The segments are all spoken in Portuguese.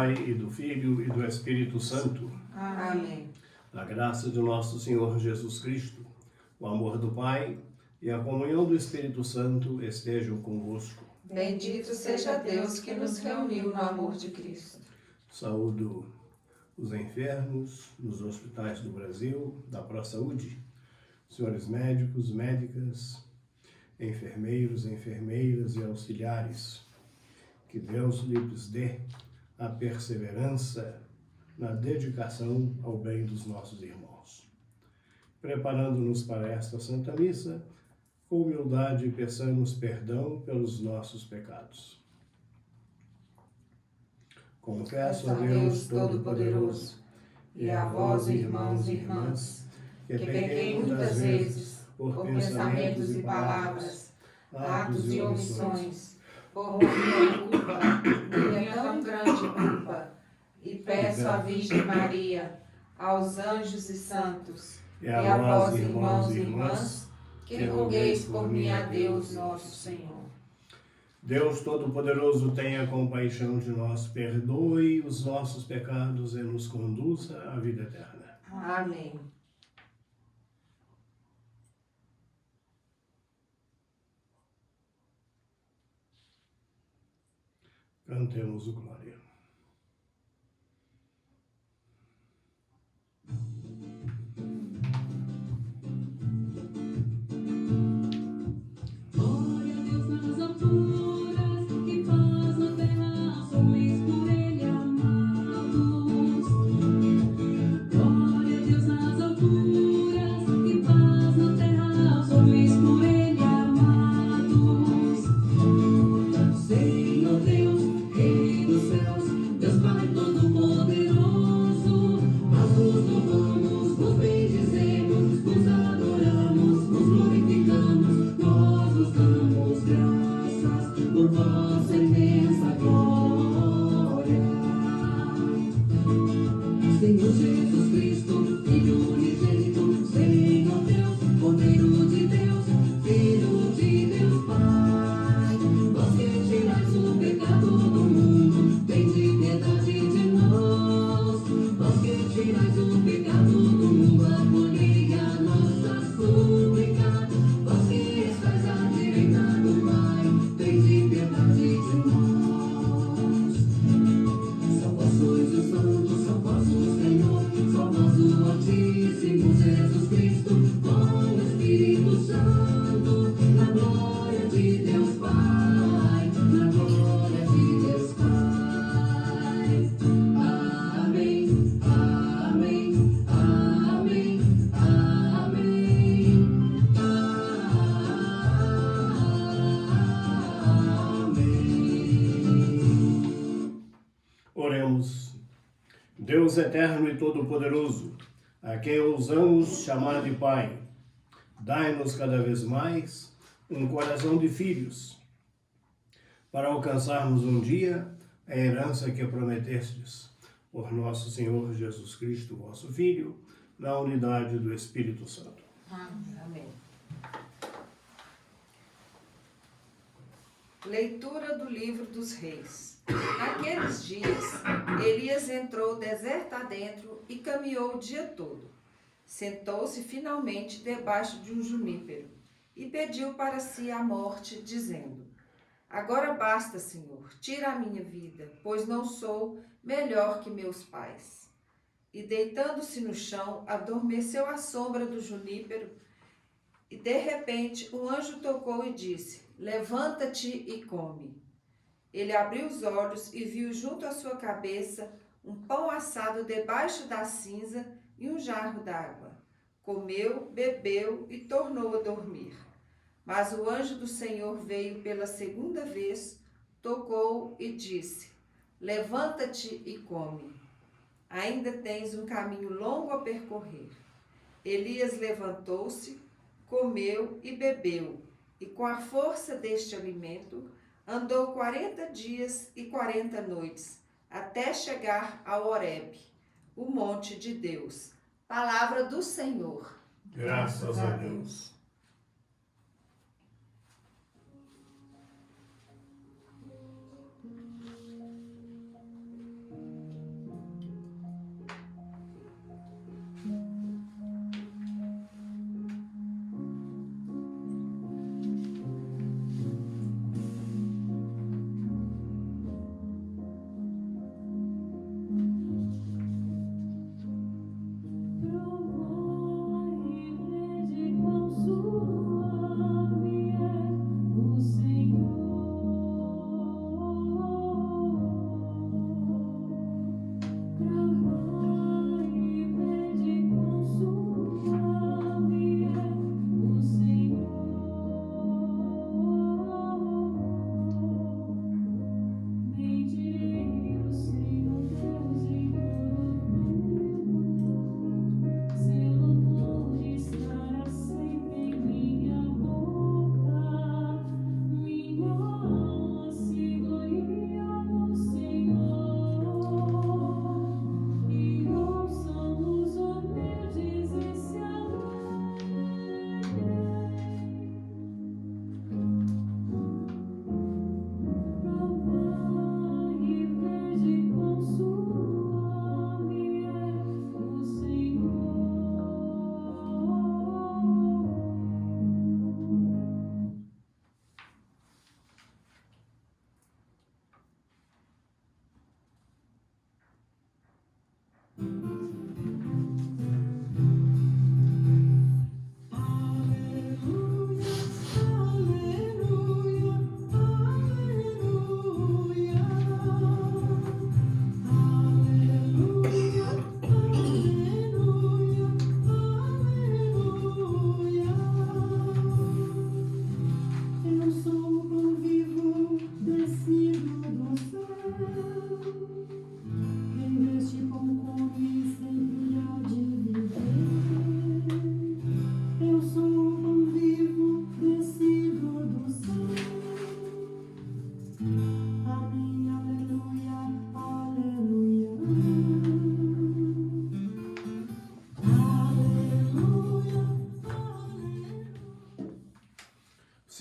Pai, e do Filho, e do Espírito Santo. Amém. A graça de nosso Senhor Jesus Cristo, o amor do Pai e a comunhão do Espírito Santo estejam convosco. Bendito seja Deus que nos reuniu no amor de Cristo. Saúdo os enfermos nos hospitais do Brasil, da ProSaúde, senhores médicos, médicas, enfermeiros, enfermeiras e auxiliares. Que Deus lhes dê a perseverança na dedicação ao bem dos nossos irmãos. Preparando-nos para esta Santa Missa, com humildade peçamos perdão pelos nossos pecados. Confesso a Deus Todo-Poderoso e a vós, irmãos e irmãs, que pequei muitas vezes por pensamentos e palavras, atos e omissões, por minha culpa, minha tão grande culpa, e peço à Virgem Maria, aos anjos e santos, e a vós, irmãos e irmãs, que rogueis por mim a Deus nosso Senhor. Deus Todo-Poderoso, tenha compaixão de nós, perdoe os nossos pecados e nos conduza à vida eterna. Amém. Cantemos o Glória. Glória a Deus nas alturas, que faz na terra os homens por Ele amados. Glória a Deus nas alturas, que faz na terra os homens por Ele amados. Senhor Deus, Rei dos céus, Deus Pai Todo-Poderoso, nós nos louvamos, nos bendizemos, nos adoramos, nos glorificamos, nós vos damos graças por vossa imensa glória. Senhor Jesus Cristo, Filho unigênito, Senhor Deus, Cordeiro de Deus, Filho de Deus Pai, vós que tirais o pecado do mundo, tende piedade de nós. Vós que tirais o pecado do mundo, acolhei a nossa súplica. Vós que estáis à direita do Pai, tende piedade de nós. São vossos os santos, são vossos, Senhor, são vós o Altíssimo Jesus Cristo, com o Espírito Santo, na glória de Deus Pai, na glória de Deus Pai. Amém, amém, amém, amém, amém. Oremos. Deus eterno e todo-poderoso, a quem ousamos chamar de Pai, dai-nos cada vez mais um coração de filhos, para alcançarmos um dia a herança que prometestes, por nosso Senhor Jesus Cristo, vosso Filho, na unidade do Espírito Santo. Amém. Leitura do Livro dos Reis. Naqueles dias, Elias entrou deserto adentro e caminhou o dia todo. Sentou-se finalmente debaixo de um junípero e pediu para si a morte, dizendo: Agora basta, Senhor, tira a minha vida, pois não sou melhor que meus pais. E deitando-se no chão, adormeceu à sombra do junípero, e de repente um anjo tocou e disse: Levanta-te e come. Ele abriu os olhos e viu junto à sua cabeça um pão assado debaixo da cinza e um jarro d'água. Comeu, bebeu e tornou a dormir. Mas o anjo do Senhor veio pela segunda vez, tocou e disse: Levanta-te e come. Ainda tens um caminho longo a percorrer. Elias levantou-se, comeu e bebeu, e com a força deste alimento andou 40 dias e 40 noites, até chegar a Horebe, o monte de Deus. Palavra do Senhor. Graças a Deus.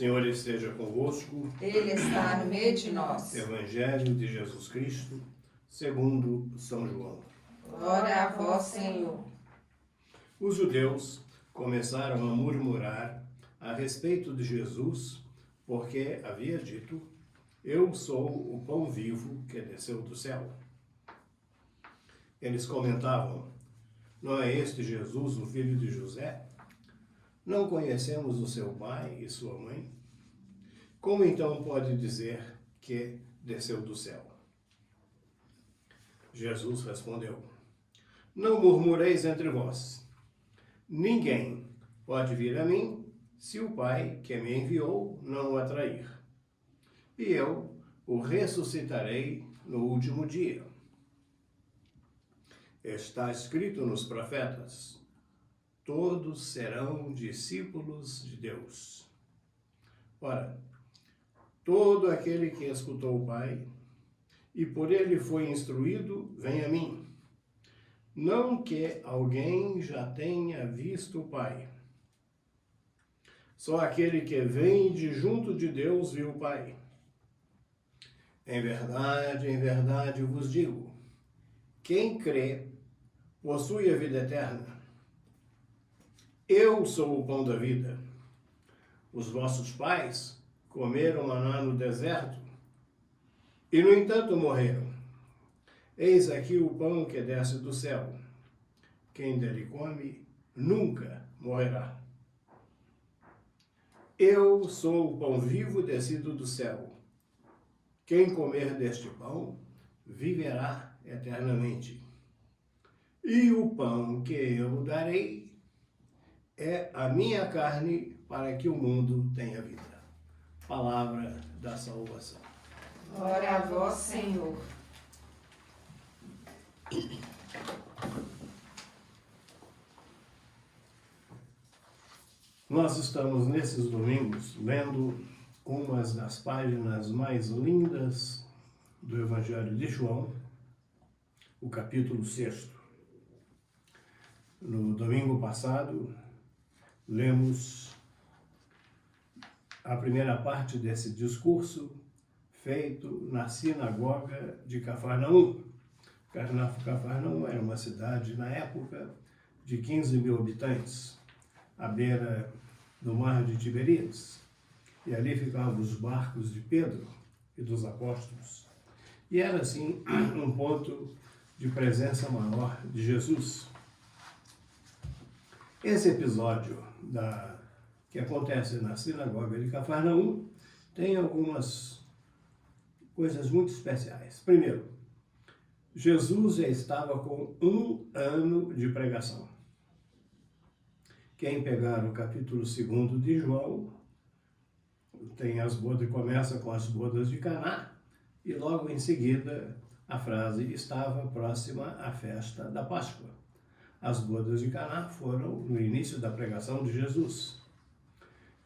Senhor esteja convosco. Ele está no meio de nós. Evangelho de Jesus Cristo, segundo São João. Glória a vós, Senhor. Os judeus começaram a murmurar a respeito de Jesus, porque havia dito: eu sou o pão vivo que desceu do céu. Eles comentavam: não é este Jesus, o filho de José? Não conhecemos o seu pai e sua mãe? Como então pode dizer que desceu do céu? Jesus respondeu: não murmureis entre vós. Ninguém pode vir a mim se o Pai que me enviou não o atrair. E eu o ressuscitarei no último dia. Está escrito nos profetas: todos serão discípulos de Deus. Ora, todo aquele que escutou o Pai e por ele foi instruído, vem a mim. Não que alguém já tenha visto o Pai. Só aquele que vem de junto de Deus viu o Pai. Em verdade vos digo, quem crê possui a vida eterna. Eu sou o pão da vida. Os vossos pais comeram maná no deserto e, no entanto, morreram. Eis aqui o pão que desce do céu. Quem dele come nunca morrerá. Eu sou o pão vivo descido do céu. Quem comer deste pão viverá eternamente. E o pão que eu darei é a minha carne, para que o mundo tenha vida. Palavra da salvação. Glória a vós, Senhor. Nós estamos nesses domingos lendo umas das páginas mais lindas do Evangelho de João, o capítulo 6. No domingo passado, lemos a primeira parte desse discurso feito na sinagoga de Cafarnaum. Cafarnaum era uma cidade, na época, de 15 mil habitantes, à beira do mar de Tiberíades. E ali ficavam os barcos de Pedro e dos apóstolos. E era, assim, um ponto de presença maior de Jesus. Esse episódio que acontece na sinagoga de Cafarnaum tem algumas coisas muito especiais. Primeiro, Jesus já estava com 1 ano de pregação. Quem pegar o capítulo 2 de João, tem as bodas, começa com as bodas de Caná, e logo em seguida a frase: estava próxima à festa da Páscoa. As bodas de Caná foram no início da pregação de Jesus.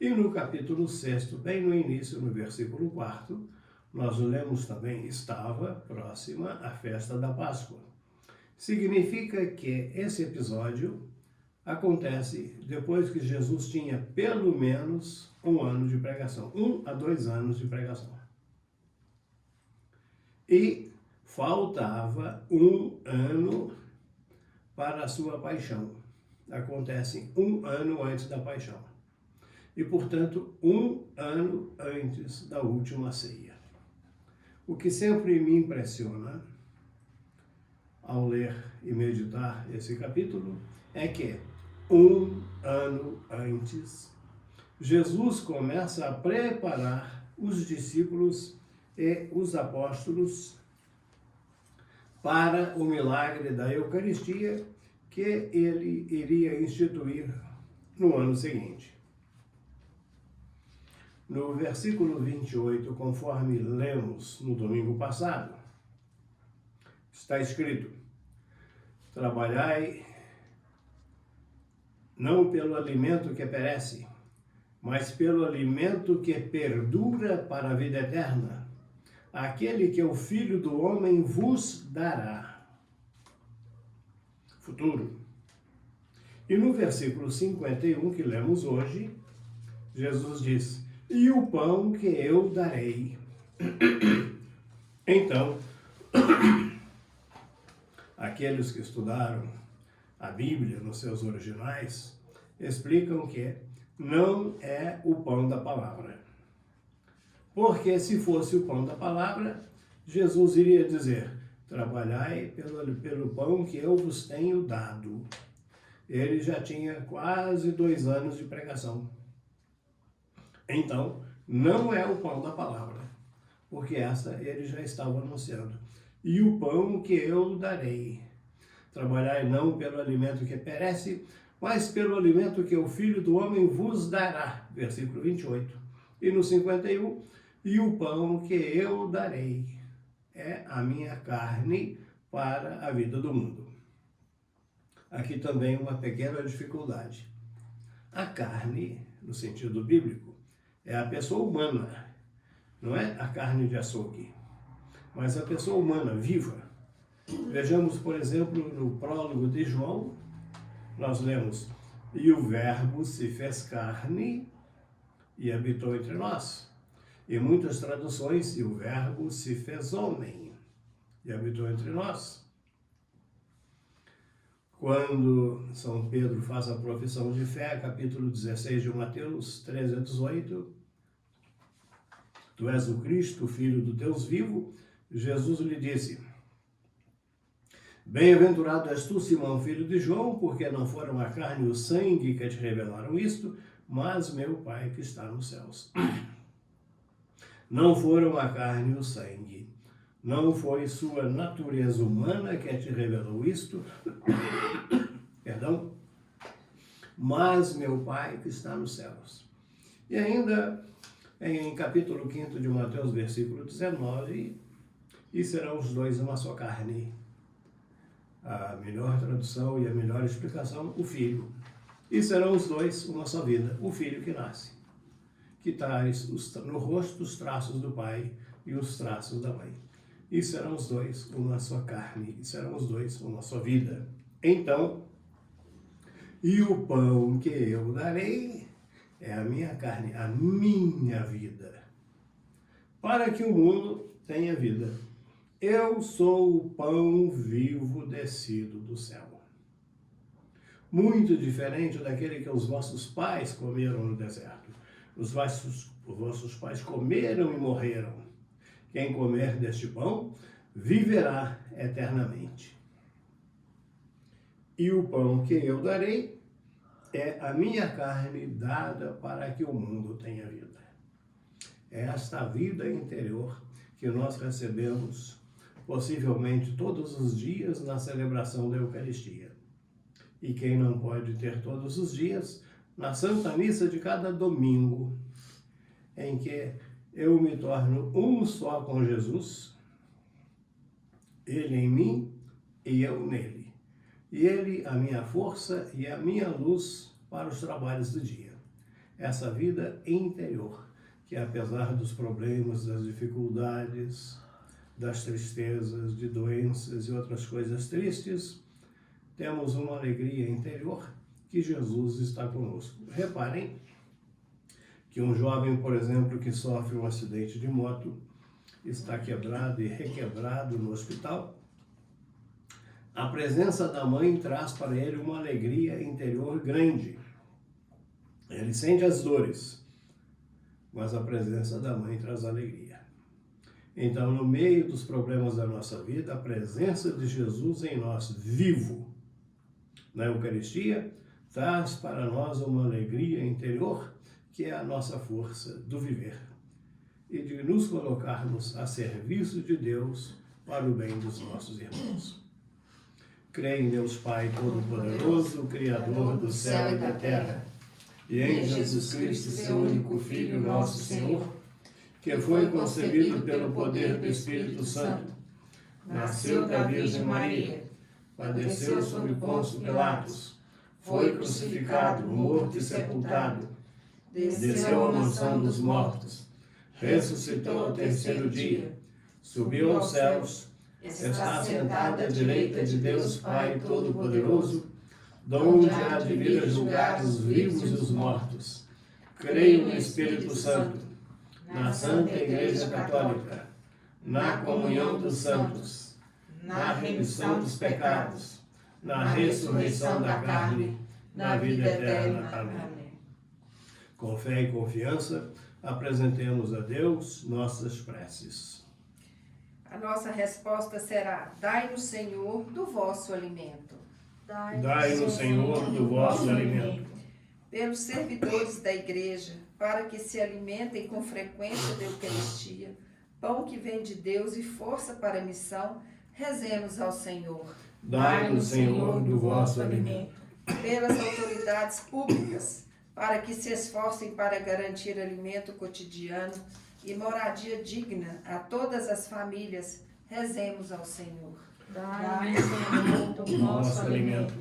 E no capítulo 6, bem no início, no versículo 4, nós lemos também: estava próxima à festa da Páscoa. Significa que esse episódio acontece depois que Jesus tinha pelo menos 1 ano de pregação, 1 a 2 anos de pregação. E faltava 1 ano para a sua paixão. Acontece 1 ano antes da paixão. E, portanto, 1 ano antes da última ceia. O que sempre me impressiona ao ler e meditar esse capítulo é que 1 ano antes, Jesus começa a preparar os discípulos e os apóstolos para o milagre da Eucaristia que ele iria instituir no ano seguinte. No versículo 28, conforme lemos no domingo passado, está escrito: trabalhai não pelo alimento que perece, mas pelo alimento que perdura para a vida eterna, aquele que o Filho do Homem vos dará. Futuro. E no versículo 51 que lemos hoje, Jesus diz: e o pão que eu darei. Então, aqueles que estudaram a Bíblia nos seus originais explicam que não é o pão da palavra. Porque se fosse o pão da palavra, Jesus iria dizer: trabalhai pelo pão que eu vos tenho dado. Ele já tinha quase 2 anos de pregação. Então, não é o pão da palavra, porque essa ele já estava anunciando. E o pão que eu darei. Trabalhai não pelo alimento que perece, mas pelo alimento que o Filho do Homem vos dará. Versículo 28. E no 51, e o pão que eu darei é a minha carne para a vida do mundo. Aqui também uma pequena dificuldade. A carne, no sentido bíblico, é a pessoa humana, não é a carne de açougue, mas a pessoa humana, viva. Vejamos, por exemplo, no prólogo de João, nós lemos: e o Verbo se fez carne e habitou entre nós. Em muitas traduções, e o Verbo se fez homem e habitou entre nós. Quando São Pedro faz a profissão de fé, capítulo 16 de Mateus 13 a 18, tu és o Cristo, Filho do Deus vivo, Jesus lhe disse: bem-aventurado és tu, Simão, filho de João, porque não foram a carne e o sangue que te revelaram isto, mas meu Pai que está nos céus. Não foram a carne e o sangue, não foi sua natureza humana que te revelou isto, perdão, mas meu Pai que está nos céus. E ainda em capítulo 5 de Mateus, versículo 19, e serão os dois uma só carne. A melhor tradução e a melhor explicação, o Filho. E serão os dois uma só vida, o Filho que nasce, que traz no rosto os traços do Pai e os traços da Mãe. E serão os dois uma só carne, e serão os dois uma só vida. Então, e o pão que eu darei é a minha carne, a minha vida, para que o mundo tenha vida. Eu sou o pão vivo descido do céu. Muito diferente daquele que os vossos pais comeram no deserto. Os vossos pais comeram e morreram. Quem comer deste pão viverá eternamente. E o pão que eu darei é a minha carne dada para que o mundo tenha vida. É esta vida interior que nós recebemos possivelmente todos os dias na celebração da Eucaristia. E quem não pode ter todos os dias, na Santa Missa de cada domingo, em que eu me torno um só com Jesus, Ele em mim e eu nele. E Ele a minha força e a minha luz para os trabalhos do dia. Essa vida interior, que apesar dos problemas, das dificuldades, das tristezas, de doenças e outras coisas tristes, temos uma alegria interior que Jesus está conosco. Reparem que um jovem, por exemplo, que sofre um acidente de moto, está quebrado e requebrado no hospital, a presença da mãe traz para ele uma alegria interior grande. Ele sente as dores, mas a presença da mãe traz alegria. Então, no meio dos problemas da nossa vida, a presença de Jesus em nós, vivo, na Eucaristia, traz para nós uma alegria interior, que é a nossa força do viver, e de nos colocarmos a serviço de Deus para o bem dos nossos irmãos. Creio em Deus Pai Todo-Poderoso, Criador do céu e da terra, e em Jesus Cristo, seu único Filho, nosso Senhor, que foi concebido pelo poder do Espírito Santo, nasceu da Virgem Maria, padeceu sob Pôncio Pilatos, foi crucificado, morto e sepultado, desceu à mansão dos mortos, ressuscitou ao terceiro dia, subiu aos céus, está sentado à direita de Deus Pai Todo-Poderoso, donde há de vir a julgar os vivos e os mortos. Creio no Espírito Santo, na Santa Igreja Católica, na comunhão dos santos, na remissão dos pecados, na ressurreição da carne, na vida eterna. Amém. Com fé e confiança, apresentemos a Deus nossas preces. A nossa resposta será: dai-nos, Senhor, do vosso alimento. Dai-nos, Senhor, do vosso alimento. Pelos servidores da Igreja, para que se alimentem com frequência da Eucaristia, pão que vem de Deus e força para a missão, rezemos ao Senhor. Dai-nos, Senhor, do vosso alimento. Pelas autoridades públicas, para que se esforcem para garantir alimento cotidiano e moradia digna a todas as famílias, rezemos ao Senhor. Dai-nos, Senhor, do vosso alimento.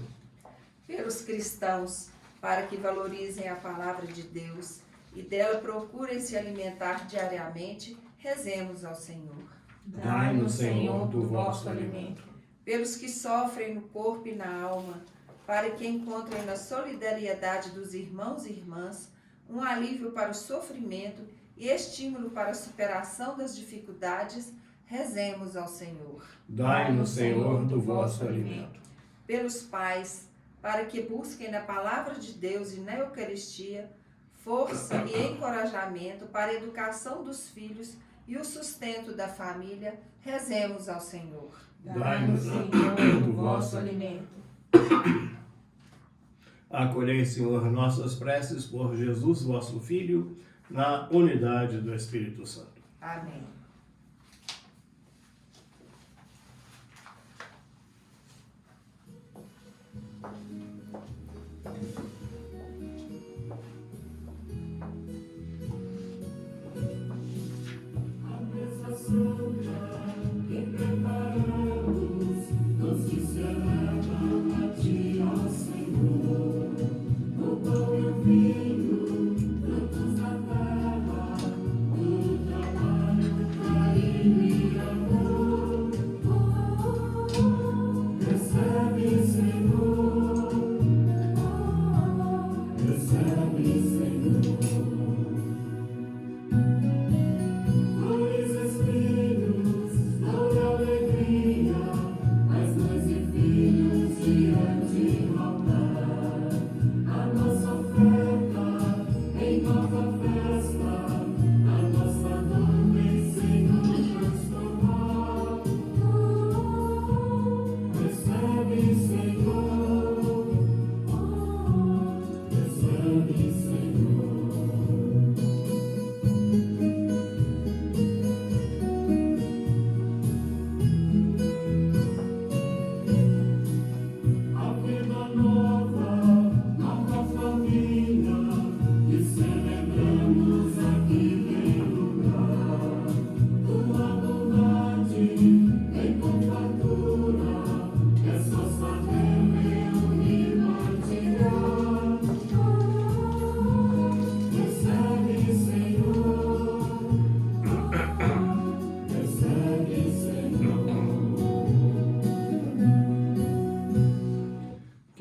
Pelos cristãos, para que valorizem a palavra de Deus e dela procurem se alimentar diariamente, rezemos ao Senhor. Dai-nos, Senhor, do vosso alimento. Pelos que sofrem no corpo e na alma, para que encontrem na solidariedade dos irmãos e irmãs um alívio para o sofrimento e estímulo para a superação das dificuldades, rezemos ao Senhor. Dai-nos, Senhor, do vosso alimento. Pelos pais, para que busquem na palavra de Deus e na Eucaristia força e encorajamento para a educação dos filhos e o sustento da família, rezemos ao Senhor. Dai-nos, Senhor, do vosso alimento. Acolhei, Senhor, nossas preces por Jesus, vosso Filho, na unidade do Espírito Santo. Amém.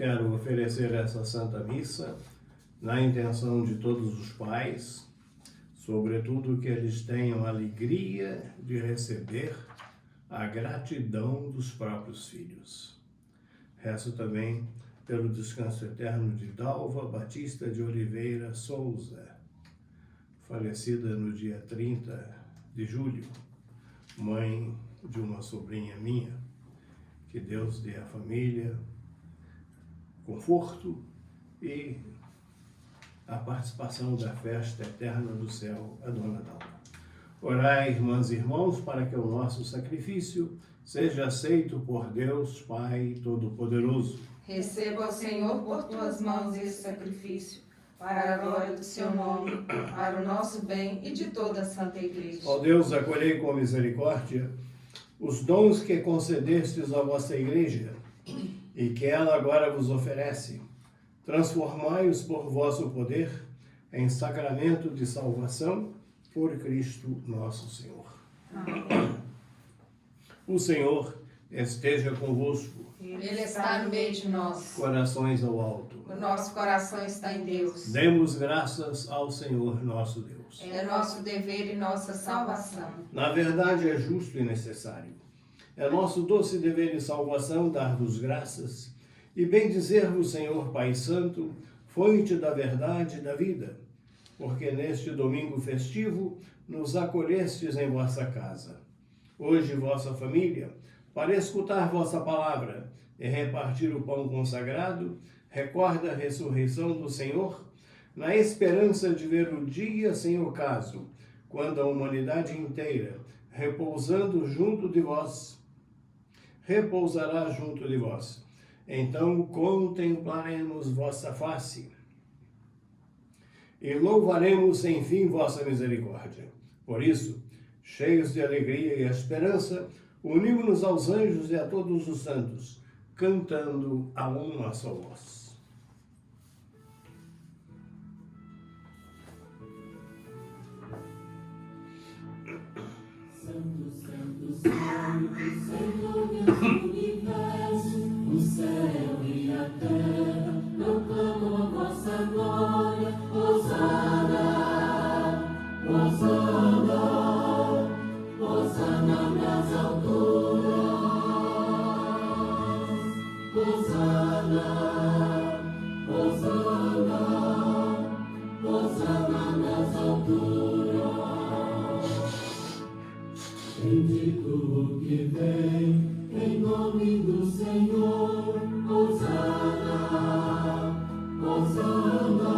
Quero oferecer essa Santa Missa na intenção de todos os pais, sobretudo que eles tenham a alegria de receber a gratidão dos próprios filhos. Rezo também pelo descanso eterno de Dalva Batista de Oliveira Souza, falecida no dia 30 de julho, mãe de uma sobrinha minha. Que Deus dê à família conforto e a participação da festa eterna do céu, a Dona Dalva. Orai, irmãs e irmãos, para que o nosso sacrifício seja aceito por Deus Pai Todo-Poderoso. Receba, Senhor, por tuas mãos esse sacrifício, para a glória do seu nome, para o nosso bem e de toda a Santa Igreja. Ó Deus, acolhei com misericórdia os dons que concedestes à vossa Igreja e que ela agora vos oferece. Transformai-os por vosso poder em sacramento de salvação por Cristo nosso Senhor. Amém. O Senhor esteja convosco. Ele está no meio de nós. Corações ao alto. O nosso coração está em Deus. Demos graças ao Senhor nosso Deus. É nosso dever e nossa salvação. Na verdade, é justo e necessário. É nosso doce dever e salvação dar-vos graças e bendizer-vos, Senhor Pai Santo, fonte da verdade e da vida, porque neste domingo festivo nos acolhestes em vossa casa. Hoje, vossa família, para escutar vossa palavra e repartir o pão consagrado, recorda a ressurreição do Senhor, na esperança de ver o dia sem ocaso, quando a humanidade inteira, repousará junto de vós. Então contemplaremos vossa face e louvaremos sem fim vossa misericórdia. Por isso, cheios de alegria e esperança, unimos-nos aos anjos e a todos os santos, cantando a uma só voz. Santo, Santo, Santo, Senhor Deus do universo, o céu e a terra proclamam a vossa glória. Hosana, Hosana, Hosana nas alturas. Hosana, Hosana, Hosana nas alturas. Bendito o que vem, em nome do Senhor. Hosana, Hosana,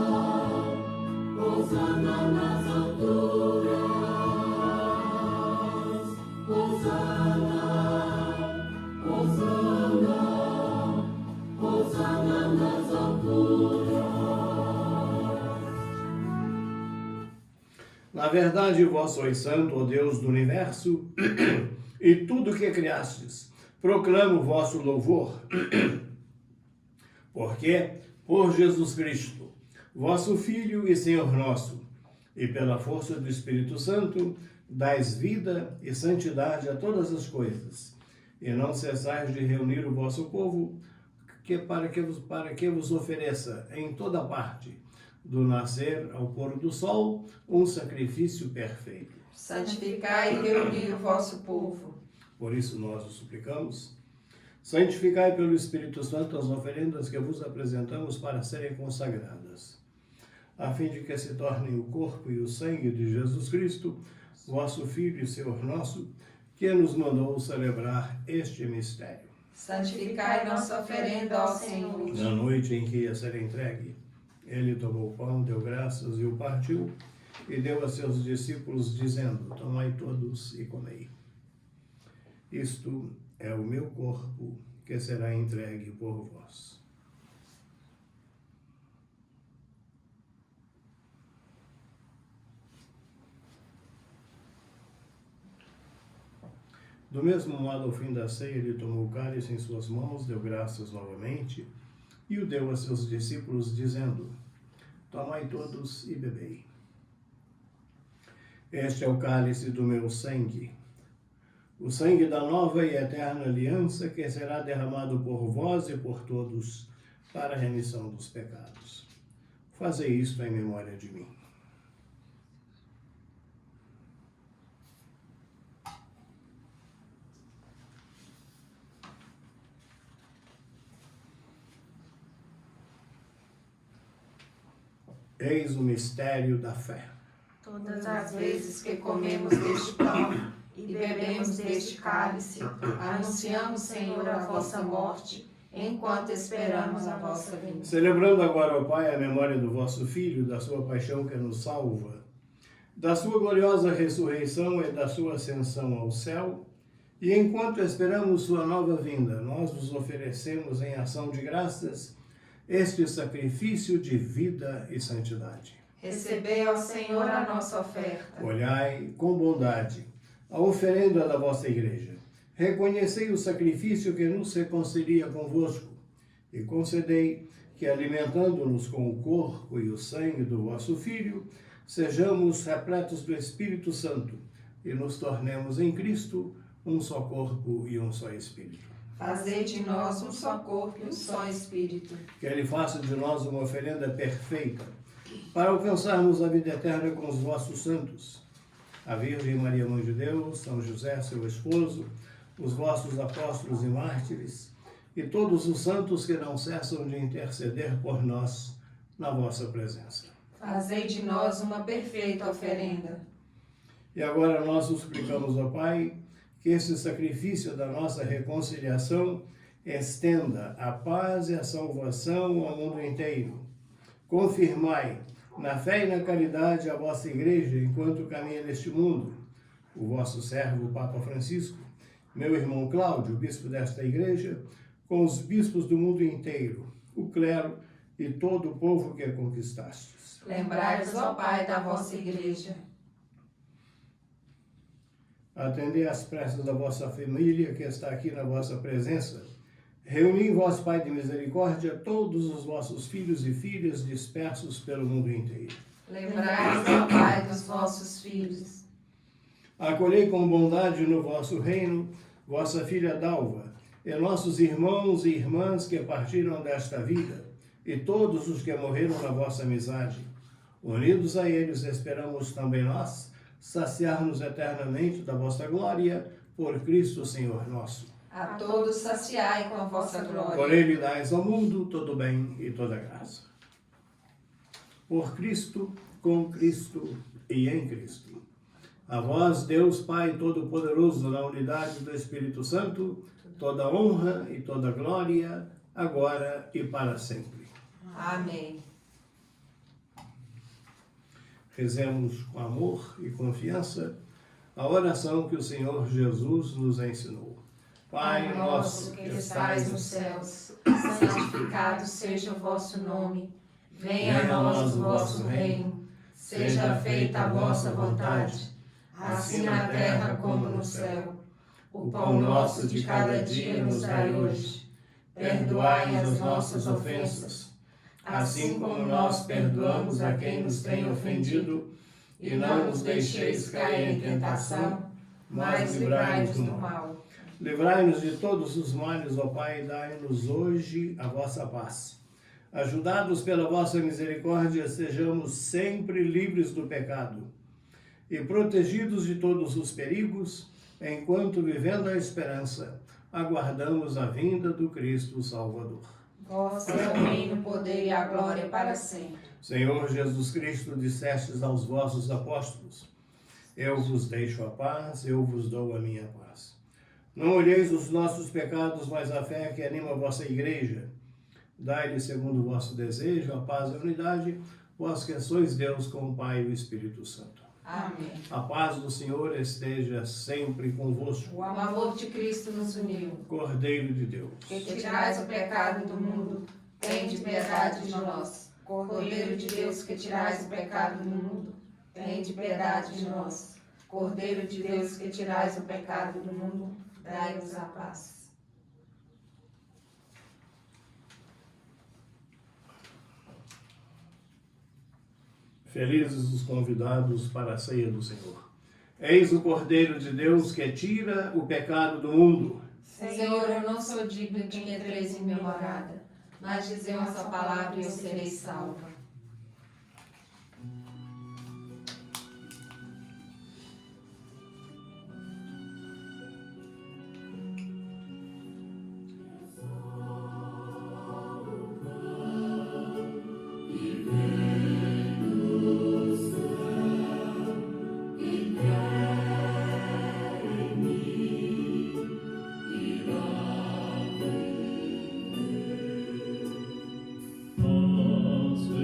Hosana nas alturas. Hosana, Hosana, Hosana nas alturas. Na verdade, vós sois santo, ó Deus do universo, e tudo que criastes proclama o vosso louvor. Porque, por Jesus Cristo, vosso Filho e Senhor nosso, e pela força do Espírito Santo, dais vida e santidade a todas as coisas, e não cessais de reunir o vosso povo, para que vos ofereça em toda parte, do nascer ao pôr do sol, um sacrifício perfeito. Santificai e reuni o vosso povo. Por isso nós os suplicamos. Santificai pelo Espírito Santo as oferendas que vos apresentamos para serem consagradas, a fim de que se tornem o corpo e o sangue de Jesus Cristo, vosso Filho e Senhor nosso, que nos mandou celebrar este mistério. Santificai nossa oferenda ao Senhor. Na noite em que ia ser entregue, ele tomou o pão, deu graças e o partiu, e deu a seus discípulos, dizendo: tomai todos e comei. Isto é o meu corpo, que será entregue por vós. Do mesmo modo, ao fim da ceia, ele tomou o cálice em suas mãos, deu graças novamente, e o deu a seus discípulos, dizendo: tomai todos e bebei. Este é o cálice do meu sangue, o sangue da nova e eterna aliança, que será derramado por vós e por todos para a remissão dos pecados. Fazei isto em memória de mim. Eis o mistério da fé. Todas as vezes que comemos deste pão e bebemos deste cálice, anunciamos, Senhor, a vossa morte, enquanto esperamos a vossa vinda. Celebrando agora, ó Pai, a memória do vosso Filho, da sua paixão que nos salva, da sua gloriosa ressurreição e da sua ascensão ao céu, e enquanto esperamos sua nova vinda, nós vos oferecemos em ação de graças este sacrifício de vida e santidade. Recebei ao Senhor a nossa oferta. Olhai com bondade a oferenda da vossa igreja. Reconhecei o sacrifício que nos reconcilia convosco e concedei que, alimentando-nos com o corpo e o sangue do vosso Filho, sejamos repletos do Espírito Santo e nos tornemos em Cristo um só corpo e um só Espírito. Fazei de nós um só corpo e um só espírito. Que Ele faça de nós uma oferenda perfeita, para alcançarmos a vida eterna com os vossos santos, a Virgem Maria, Mãe de Deus, São José, seu esposo, os vossos apóstolos e mártires, e todos os santos que não cessam de interceder por nós na vossa presença. Fazei de nós uma perfeita oferenda. E agora nós os suplicamos, ó Pai, que esse sacrifício da nossa reconciliação estenda a paz e a salvação ao mundo inteiro. Confirmai na fé e na caridade a vossa Igreja enquanto caminha neste mundo. O vosso servo, o Papa Francisco, meu irmão Cláudio, bispo desta Igreja, com os bispos do mundo inteiro, o clero e todo o povo que conquistastes. Lembrai-vos, ó Pai, da vossa Igreja. Atendei às preces da vossa família que está aqui na vossa presença. Reuni em vós, Pai de misericórdia, todos os vossos filhos e filhas dispersos pelo mundo inteiro. Lembrai-vos, ó Pai, dos vossos filhos. Acolhei com bondade no vosso reino vossa filha Dalva, e nossos irmãos e irmãs que partiram desta vida, e todos os que morreram na vossa amizade. Unidos a eles, esperamos também nós saciar-nos eternamente da vossa glória, por Cristo Senhor nosso. A todos saciai com a vossa glória. Por Ele dais ao mundo todo bem e toda graça. Por Cristo, com Cristo e em Cristo. A vós, Deus Pai Todo-Poderoso, na unidade do Espírito Santo, toda honra e toda glória, agora e para sempre. Amém. Rezemos com amor e confiança a oração que o Senhor Jesus nos ensinou. Pai nosso que estais nos céus, santificado seja o vosso nome. Venha a nós o vosso reino. Seja feita a vossa vontade, assim na terra como no céu. O pão nosso de cada dia nos dai hoje. Perdoai as nossas ofensas, assim como nós perdoamos a quem nos tem ofendido, e não nos deixeis cair em tentação, mas livrai-nos do mal. Livrai-nos de todos os males, ó Pai, e dai-nos hoje a vossa paz. Ajudados pela vossa misericórdia, sejamos sempre livres do pecado e protegidos de todos os perigos, enquanto, vivendo a esperança, aguardamos a vinda do Cristo Salvador. Vosso é o reino, o poder e a glória para sempre. Senhor Jesus Cristo, dissestes aos vossos apóstolos: eu vos deixo a paz, eu vos dou a minha paz. Não olheis os nossos pecados, mas a fé que anima a vossa Igreja. Dai-lhe, segundo o vosso desejo, a paz e a unidade, vós que sois Deus com o Pai e o Espírito Santo. Amém. A paz do Senhor esteja sempre convosco. O amor de Cristo nos uniu. Cordeiro de Deus, Que tirais o pecado do mundo, tende piedade de nós. Cordeiro de Deus, que tirais o pecado do mundo, tende piedade de nós. Cordeiro de Deus, que tirais o pecado do mundo, dai-nos a paz. felizes os convidados para a ceia do Senhor. Eis o Cordeiro de Deus que tira o pecado do mundo. Senhor, eu não sou digno de que entreis em minha morada, mas dizei uma só palavra e eu serei salva. Senhor.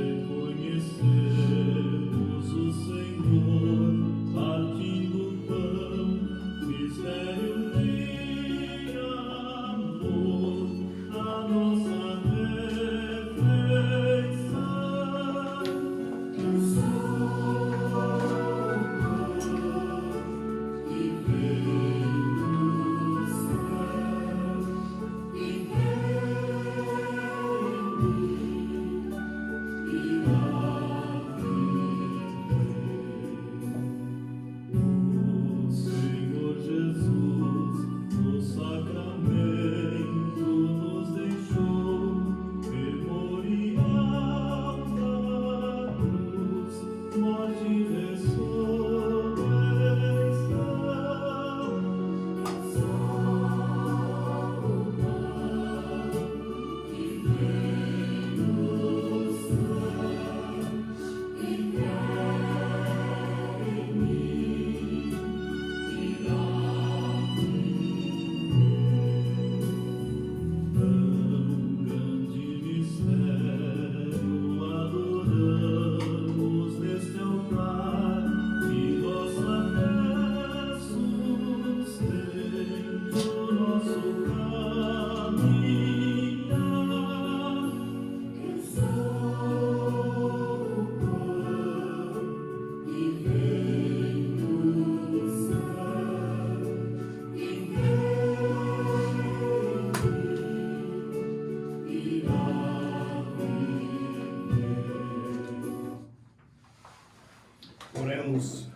Oremos.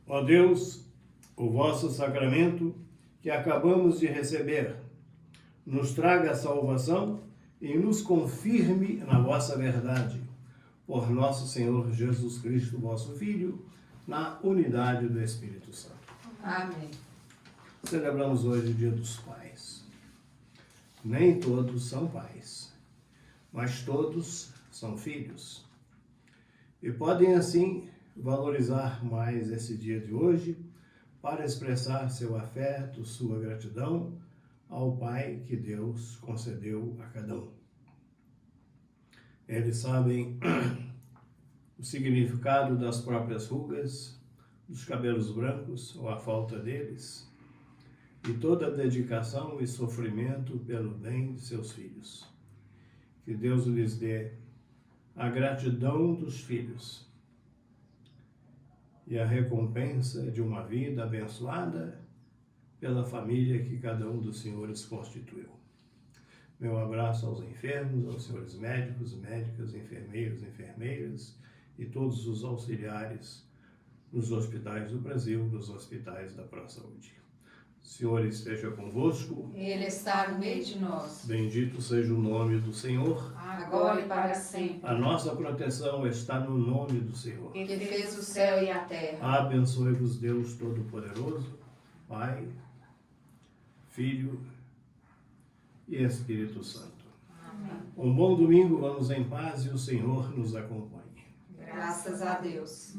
Ó Deus, o vosso sacramento que acabamos de receber, nos traga a salvação e nos confirme na vossa verdade. Por nosso Senhor Jesus Cristo, vosso Filho, na unidade do Espírito Santo. Amém. Celebramos hoje o Dia dos Pais. Nem todos são pais, mas todos são filhos. E podem, assim, valorizar mais esse dia de hoje para expressar seu afeto, sua gratidão ao Pai que Deus concedeu a cada um. Eles sabem o significado das próprias rugas, dos cabelos brancos ou a falta deles, e toda a dedicação e sofrimento pelo bem de seus filhos. Que Deus lhes dê a gratidão dos filhos e a recompensa de uma vida abençoada pela família que cada um dos senhores constituiu. Meu abraço aos enfermos, aos senhores médicos, médicas, enfermeiros, enfermeiras e todos os auxiliares nos hospitais do Brasil, nos hospitais da ProSaúde. O Senhor esteja convosco. Ele está no meio de nós, Bendito seja o nome do Senhor. agora e para sempre. A nossa proteção está no nome do Senhor. Que fez o céu e a terra. Abençoe-vos Deus Todo-Poderoso, Pai, Filho e Espírito Santo. Amém. Um bom domingo, vamos em paz e o Senhor nos acompanhe. Graças a Deus.